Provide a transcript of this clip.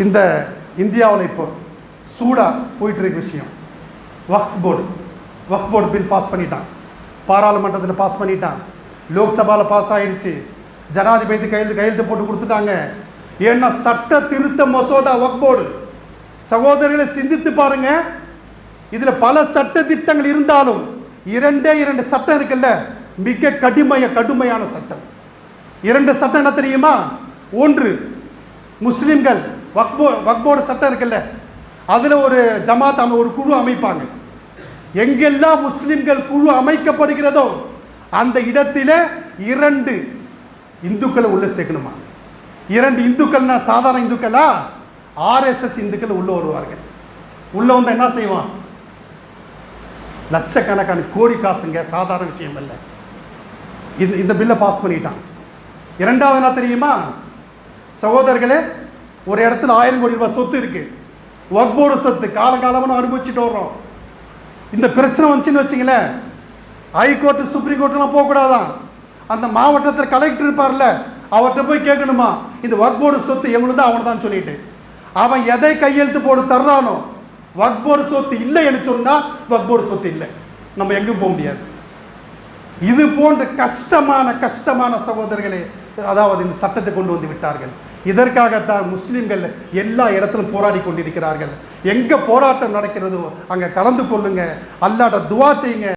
இந்த இந்தியாவில் இப்போ சூடாக போயிட்டுருக்க விஷயம் வக்ஃப் போர்டு பில் பாஸ் பண்ணிட்டான், பாராளுமன்றத்தில் பாஸ் பண்ணிட்டான், லோக்சபாவில் பாஸ் ஆகிடுச்சு, ஜனாதிபதி கையெழுத்து போட்டு கொடுத்துட்டாங்க. ஏன்னா சட்ட திருத்த மசோதா வக்ஃப் போர்டு. சகோதரர்களை சிந்தித்து பாருங்க, இதில் பல சட்ட திட்டங்கள் இருந்தாலும் இரண்டே சட்டம் இருக்குல்ல, மிக கடுமையான சட்டம். 2 சட்டம் என்ன தெரியுமா? ஒன்று, முஸ்லிம்கள் வக்ஃப் போர்டு சட்டம் இருக்குல்ல, அதில் ஒரு ஜமாத் ஒரு குழு அமைப்பாங்க. எங்கெல்லாம் முஸ்லிம்கள் குழு அமைக்கப்படுகிறதோ அந்த இடத்திலே 2 இந்துக்களை உள்ள சேர்க்கணுமா. 2 இந்துக்கள்னா சாதாரண இந்துக்களா? RSS இந்துக்கள் உள்ள வருவார்கள். உள்ள வந்து என்ன செய்வான்? லட்சக்கணக்கான கோடி காசுங்க, சாதாரண விஷயம் இல்லை. இந்த பில்லை பாஸ் பண்ணிட்டான். 2வது என்ன தெரியுமா சகோதரர்களே? ஒரு இடத்துல 1000 கோடி ரூபாய் சொத்து இருக்கு, வக்ஃப் போர்டு சொத்து, காலகாலமாக அனுபவிச்சுட்டு வர்றோம். இந்த பிரச்சனை வந்துச்சுன்னு வச்சிங்களேன், ஹைகோர்ட்டு சுப்ரீம் கோர்ட்டுலாம் போகக்கூடாதான். அந்த மாவட்டத்தில் கலெக்டர் இருப்பார்ல, அவர்கிட்ட போய் கேட்கணுமா, இந்த வக்ஃப் போர்டு சொத்து எங்களுக்கு தான், அவனை தான் சொல்லிட்டு அவன் எதை கையெழுத்து போட்டு தர்றானோ, வக்ஃப் போர்டு சொத்து இல்லைன்னு சொன்னால் வக்ஃப் போர்டு சொத்து இல்லை, நம்ம எங்கேயும் போக முடியாது. இது போன்ற கஷ்டமான சகோதரர்களே, அதாவது இந்த சட்டத்தை கொண்டு வந்து விட்டார்கள். இதற்காகத்தான் முஸ்லிம்கள் எல்லா இடத்திலும் போராடி கொண்டிருக்கிறார்கள். எங்கே போராட்டம் நடக்கிறதோ அங்கே கலந்து கொள்ளுங்க, அல்லாஹ்ட்ட துஆ செய்யுங்க.